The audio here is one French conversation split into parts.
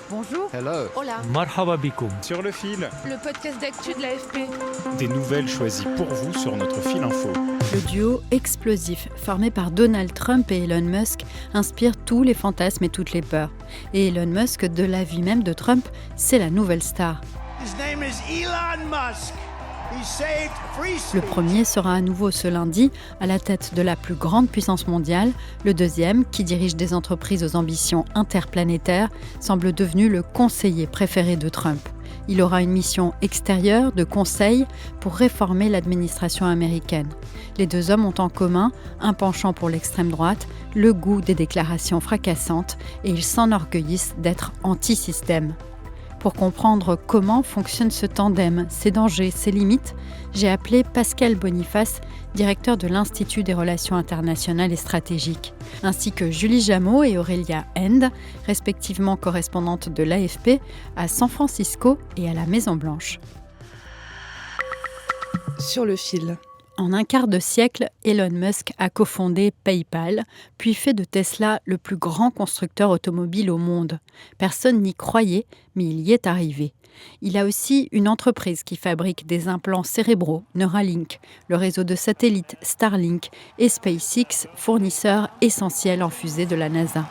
Bonjour. Hello. Hola. Marhaba bikoum. Sur le fil, Le podcast d'actu de l'AFP. des nouvelles choisies pour vous sur notre fil info. Le duo explosif formé par Donald Trump et Elon Musk inspire tous les fantasmes et toutes les peurs. Et Elon Musk, de la vie même de Trump, c'est la nouvelle star. His name is Elon Musk. He saved free Le speech. premier sera à nouveau ce lundi à la tête de la plus grande puissance mondiale. Le deuxième, qui dirige des entreprises aux ambitions interplanétaires, semble devenu le conseiller préféré de Trump. Il aura une mission extérieure de conseil pour réformer l'administration américaine. Les deux hommes ont en commun un penchant pour l'extrême droite, le goût des déclarations fracassantes, et ils s'enorgueillissent d'être anti-système. Pour comprendre comment fonctionne ce tandem, ses dangers, ses limites, j'ai appelé Pascal Boniface, directeur de l'Institut des relations internationales et stratégiques, ainsi que Julie Jameau et Aurélia End, respectivement correspondantes de l'AFP à San Francisco et à la Maison-Blanche. Sur le fil. En un quart de siècle, Elon Musk a cofondé PayPal, puis fait de Tesla le plus grand constructeur automobile au monde. Personne n'y croyait, mais il y est arrivé. Il a aussi une entreprise qui fabrique des implants cérébraux, Neuralink, le réseau de satellites Starlink et SpaceX, fournisseur essentiel en fusée de la NASA.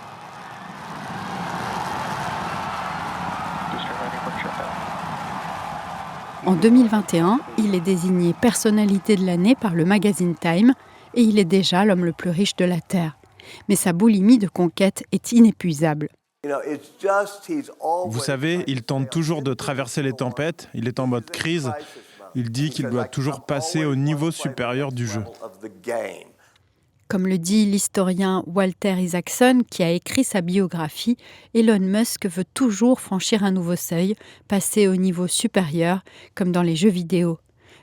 En 2021, il est désigné personnalité de l'année par le magazine Time et il est déjà l'homme le plus riche de la Terre. Mais sa boulimie de conquête est inépuisable. Vous savez, il tente toujours de traverser les tempêtes, il est en mode crise, il dit qu'il doit toujours passer au niveau supérieur du jeu. Comme le dit l'historien Walter Isaacson, qui a écrit sa biographie, Elon Musk veut toujours franchir un nouveau seuil, passer au niveau supérieur, comme dans les jeux vidéo.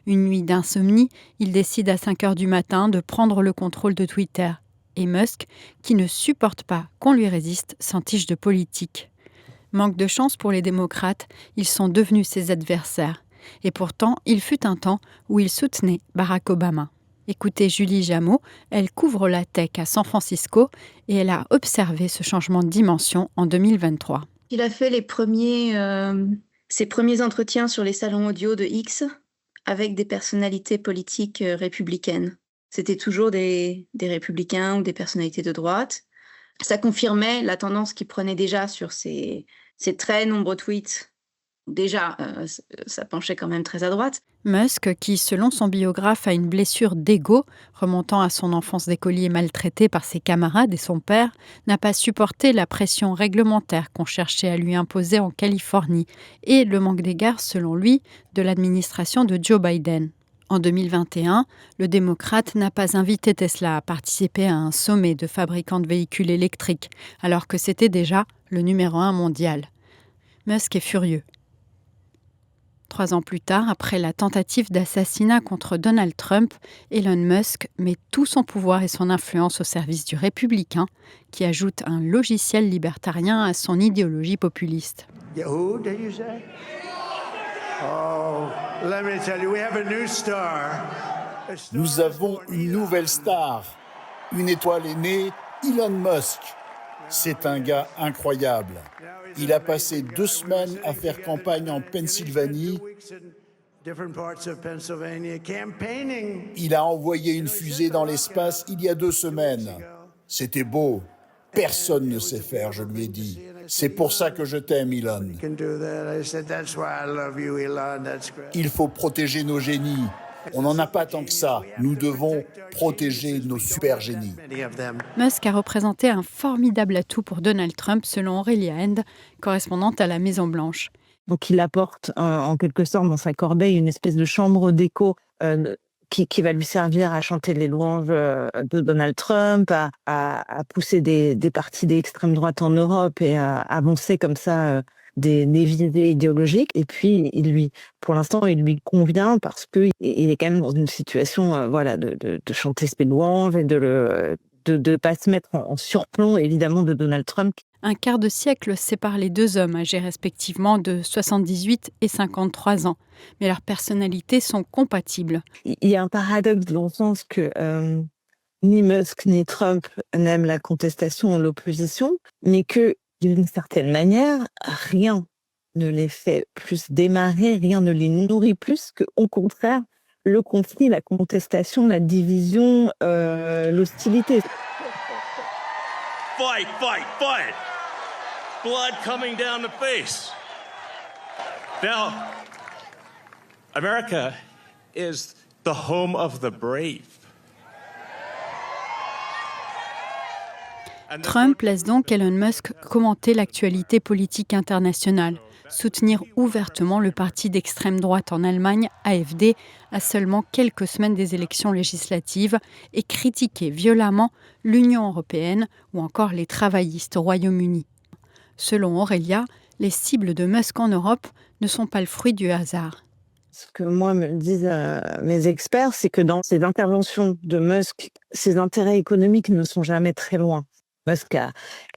Une nuit d'insomnie, il décide à 5 heures du matin de prendre le contrôle de Twitter. Et Musk, qui ne supporte pas qu'on lui résiste, s'entiche de politique. Manque de chance pour les démocrates, ils sont devenus ses adversaires. Et pourtant, il fut un temps où il soutenait Barack Obama. Écoutez Julie Jameau, elle couvre la tech à San Francisco et elle a observé ce changement de dimension en 2023. Il a fait ses premiers entretiens sur les salons audio de X avec des personnalités politiques républicaines. C'était toujours des républicains ou des personnalités de droite. Ça confirmait la tendance qu'il prenait déjà sur ses très nombreux tweets. Déjà, ça penchait quand même très à droite. Musk, qui selon son biographe a une blessure d'ego remontant à son enfance d'écolier maltraité par ses camarades et son père, n'a pas supporté la pression réglementaire qu'on cherchait à lui imposer en Californie et le manque d'égard, selon lui, de l'administration de Joe Biden. En 2021, le démocrate n'a pas invité Tesla à participer à un sommet de fabricants de véhicules électriques, alors que c'était déjà le numéro 1 mondial. Musk est furieux. 3 ans plus tard, après la tentative d'assassinat contre Donald Trump, Elon Musk met tout son pouvoir et son influence au service du républicain, qui ajoute un logiciel libertarien à son idéologie populiste. Who did you say? Oh, let me tell you, we have a new star. Nous avons une nouvelle star. Une étoile est née, Elon Musk. C'est un gars incroyable. Il a passé 2 semaines à faire campagne en Pennsylvanie. Il a envoyé une fusée dans l'espace il y a 2 semaines. C'était beau. Personne ne sait faire, je lui ai dit. C'est pour ça que je t'aime, Elon. Il faut protéger nos génies. On n'en a pas tant que ça. Nous devons protéger nos super génies. Musk a représenté un formidable atout pour Donald Trump, selon Aurélia End, correspondante à la Maison-Blanche. Donc il apporte en quelque sorte dans sa corbeille une espèce de chambre d'écho qui va lui servir à chanter les louanges de Donald Trump, à pousser des partis d'extrême droite en Europe et à avancer comme ça des visées idéologiques. Et puis, pour l'instant, il lui convient parce qu'il est quand même dans une situation de chanter ses louanges et de ne pas se mettre en surplomb, évidemment, de Donald Trump. Un quart de siècle sépare les deux hommes, âgés respectivement de 78 et 53 ans. Mais leurs personnalités sont compatibles. Il y a un paradoxe dans le sens que ni Musk ni Trump n'aiment la contestation ou l'opposition, mais qu'il D'une certaine manière, rien ne les fait plus démarrer, rien ne les nourrit plus que, au contraire, le conflit, la contestation, la division, l'hostilité. Fight, fight, fight! Blood coming down the face. Now, America is the home of the brave. Trump laisse donc Elon Musk commenter l'actualité politique internationale, soutenir ouvertement le parti d'extrême droite en Allemagne, AfD, à seulement quelques semaines des élections législatives, et critiquer violemment l'Union européenne ou encore les travaillistes au Royaume-Uni. Selon Aurélia, les cibles de Musk en Europe ne sont pas le fruit du hasard. Ce que moi me disent mes experts, c'est que dans ces interventions de Musk, ses intérêts économiques ne sont jamais très loin. Musk a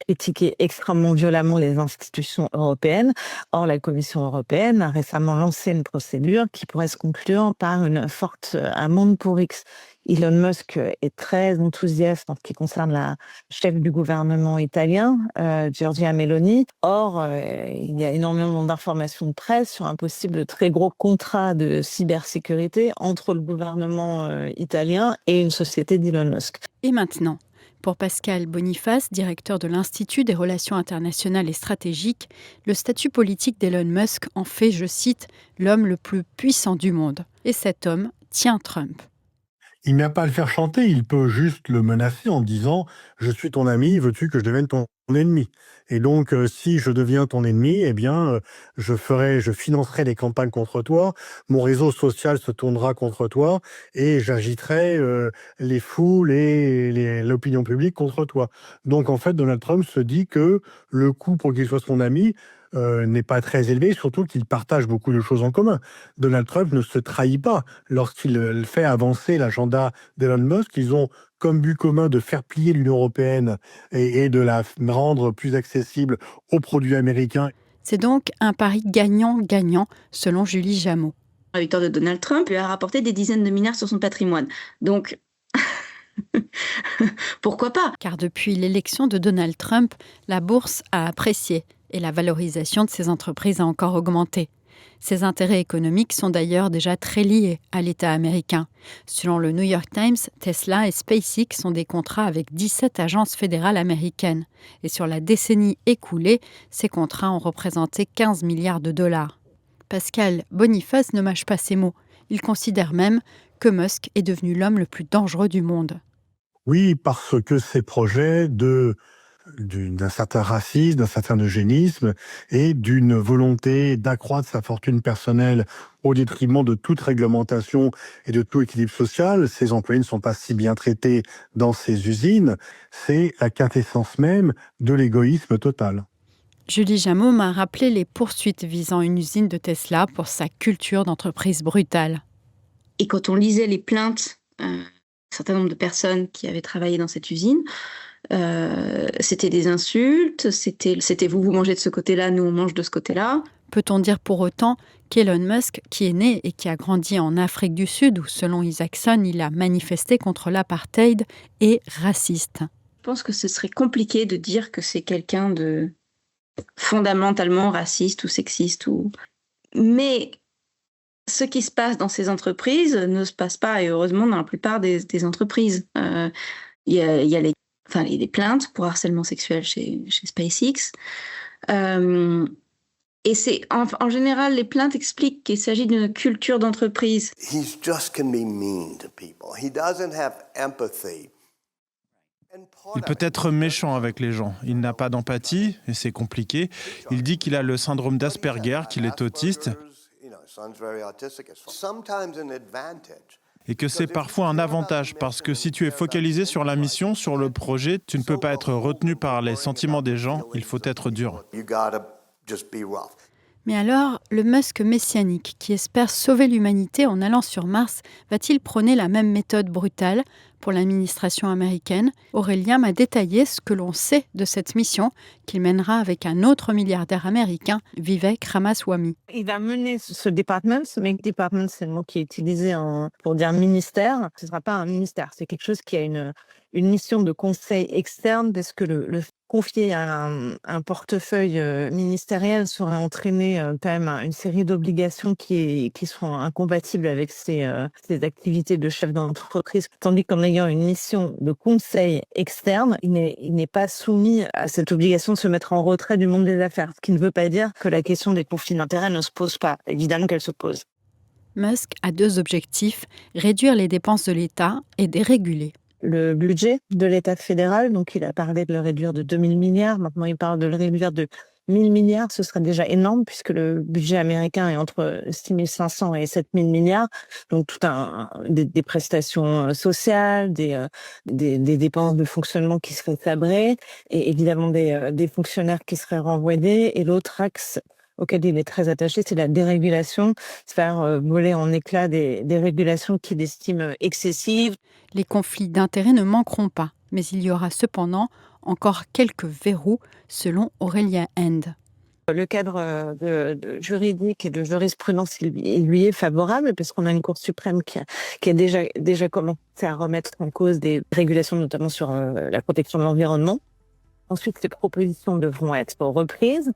critiqué extrêmement violemment les institutions européennes. Or, la Commission européenne a récemment lancé une procédure qui pourrait se conclure par une forte amende pour X. Elon Musk est très enthousiaste en ce qui concerne la chef du gouvernement italien, Giorgia Meloni. Or, il y a énormément d'informations de presse sur un possible très gros contrat de cybersécurité entre le gouvernement italien et une société d'Elon Musk. Et maintenant ? Pour Pascal Boniface, directeur de l'Institut des relations internationales et stratégiques, le statut politique d'Elon Musk en fait, je cite, « l'homme le plus puissant du monde ». Et cet homme tient Trump. Il n'a pas à le faire chanter, il peut juste le menacer en disant « je suis ton ami, veux-tu que je devienne ton ennemi ?» Et donc, si je deviens ton ennemi, eh bien, je financerai des campagnes contre toi, mon réseau social se tournera contre toi et j'agiterai les foules et l'opinion publique contre toi. Donc, en fait, Donald Trump se dit que le coût pour qu'il soit son ami n'est pas très élevé, surtout qu'ils partagent beaucoup de choses en commun. Donald Trump ne se trahit pas lorsqu'il fait avancer l'agenda d'Elon Musk. Ils ont comme but commun de faire plier l'Union européenne et de la rendre plus accessible aux produits américains. C'est donc un pari gagnant-gagnant, selon Julie Jameau. La victoire de Donald Trump lui a rapporté des dizaines de milliards sur son patrimoine. Donc, pourquoi pas ? Car depuis l'élection de Donald Trump, la bourse a apprécié et la valorisation de ses entreprises a encore augmenté. Ses intérêts économiques sont d'ailleurs déjà très liés à l'État américain. Selon le New York Times, Tesla et SpaceX ont des contrats avec 17 agences fédérales américaines. Et sur la décennie écoulée, ces contrats ont représenté 15 milliards de dollars. Pascal Boniface ne mâche pas ses mots. Il considère même que Musk est devenu l'homme le plus dangereux du monde. Oui, parce que ces projets d'un certain racisme, d'un certain eugénisme et d'une volonté d'accroître sa fortune personnelle au détriment de toute réglementation et de tout équilibre social. Ces employés ne sont pas si bien traités dans ces usines. C'est la quintessence même de l'égoïsme total. Julie Jameau m'a rappelé les poursuites visant une usine de Tesla pour sa culture d'entreprise brutale. Et quand on lisait les plaintes d'un certain nombre de personnes qui avaient travaillé dans cette usine, c'était des insultes, c'était vous mangez de ce côté-là, nous on mange de ce côté-là. Peut-on dire pour autant qu'Elon Musk, qui est né et qui a grandi en Afrique du Sud, où selon Isaacson, il a manifesté contre l'apartheid, est raciste ? Je pense que ce serait compliqué de dire que c'est quelqu'un de fondamentalement raciste ou sexiste. Mais ce qui se passe dans ces entreprises ne se passe pas, et heureusement, dans la plupart des entreprises. Il y a les plaintes pour harcèlement sexuel chez SpaceX. Et c'est en général, les plaintes expliquent qu'il s'agit d'une culture d'entreprise. He's just can be mean to people. He doesn't have empathy. Il peut être méchant avec les gens. Il n'a pas d'empathie et c'est compliqué. Il dit qu'il a le syndrome d'Asperger, qu'il est autiste et que c'est parfois un avantage parce que si tu es focalisé sur la mission, sur le projet, tu ne peux pas être retenu par les sentiments des gens. Il faut être dur. Mais alors, le Musk messianique qui espère sauver l'humanité en allant sur Mars, va-t-il prôner la même méthode brutale pour l'administration américaine ? Aurélien m'a détaillé ce que l'on sait de cette mission qu'il mènera avec un autre milliardaire américain, Vivek Ramaswamy. Il va mener ce department. Department, c'est le mot qui est utilisé pour dire ministère. Ce ne sera pas un ministère, c'est quelque chose qui a une mission de conseil externe parce que le confier un portefeuille ministériel serait entraîner quand même une série d'obligations qui sont incompatibles avec ses activités de chef d'entreprise, tandis qu'en ayant une mission de conseil externe, il n'est pas soumis à cette obligation de se mettre en retrait du monde des affaires, ce qui ne veut pas dire que la question des conflits d'intérêts ne se pose pas. Évidemment qu'elle se pose. Musk a 2 objectifs, réduire les dépenses de l'État et déréguler. Le budget de l'État fédéral, donc il a parlé de le réduire de 2 000 milliards, maintenant il parle de le réduire de 1 000 milliards, ce serait déjà énorme puisque le budget américain est entre 6 500 et 7 000 milliards, donc des prestations sociales, des dépenses de fonctionnement qui seraient sabrées, et évidemment des fonctionnaires qui seraient renvoyés, et l'autre axe auquel il est très attaché, c'est la dérégulation, faire voler en éclats des régulations qu'il estime excessives. Les conflits d'intérêts ne manqueront pas, mais il y aura cependant encore quelques verrous, selon Aurelia End. Le cadre juridique et de jurisprudence, il lui est favorable, parce qu'on a une Cour suprême qui a déjà commencé à remettre en cause des régulations, notamment sur la protection de l'environnement. Ensuite, ces propositions devront être reprises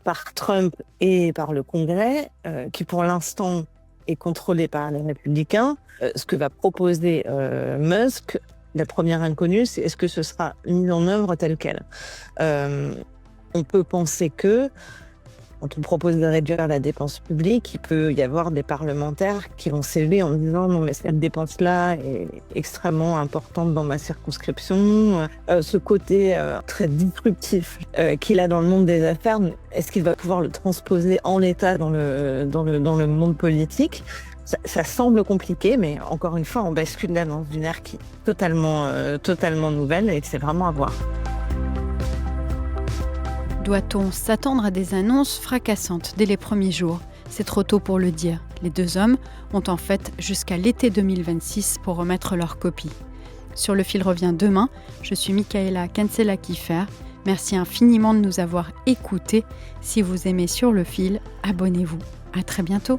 par Trump et par le Congrès, qui pour l'instant est contrôlé par les républicains. Ce que va proposer Musk, la première inconnue, c'est est-ce que ce sera mis en œuvre tel quel. On peut penser que, quand on propose de réduire la dépense publique, il peut y avoir des parlementaires qui vont s'élever en disant « Non, mais cette dépense-là est extrêmement importante dans ma circonscription. » Ce côté très disruptif qu'il a dans le monde des affaires, est-ce qu'il va pouvoir le transposer en l'état dans le monde politique ? Ça semble compliqué, mais encore une fois, on bascule là dans une ère qui est totalement nouvelle, et c'est vraiment à voir. Doit-on s'attendre à des annonces fracassantes dès les premiers jours ? C'est trop tôt pour le dire. Les 2 hommes ont en fait jusqu'à l'été 2026 pour remettre leur copie. Sur le fil revient demain. Je suis Michaela Cancela-Kiefer. Merci infiniment de nous avoir écoutés. Si vous aimez Sur le fil, abonnez-vous. À très bientôt.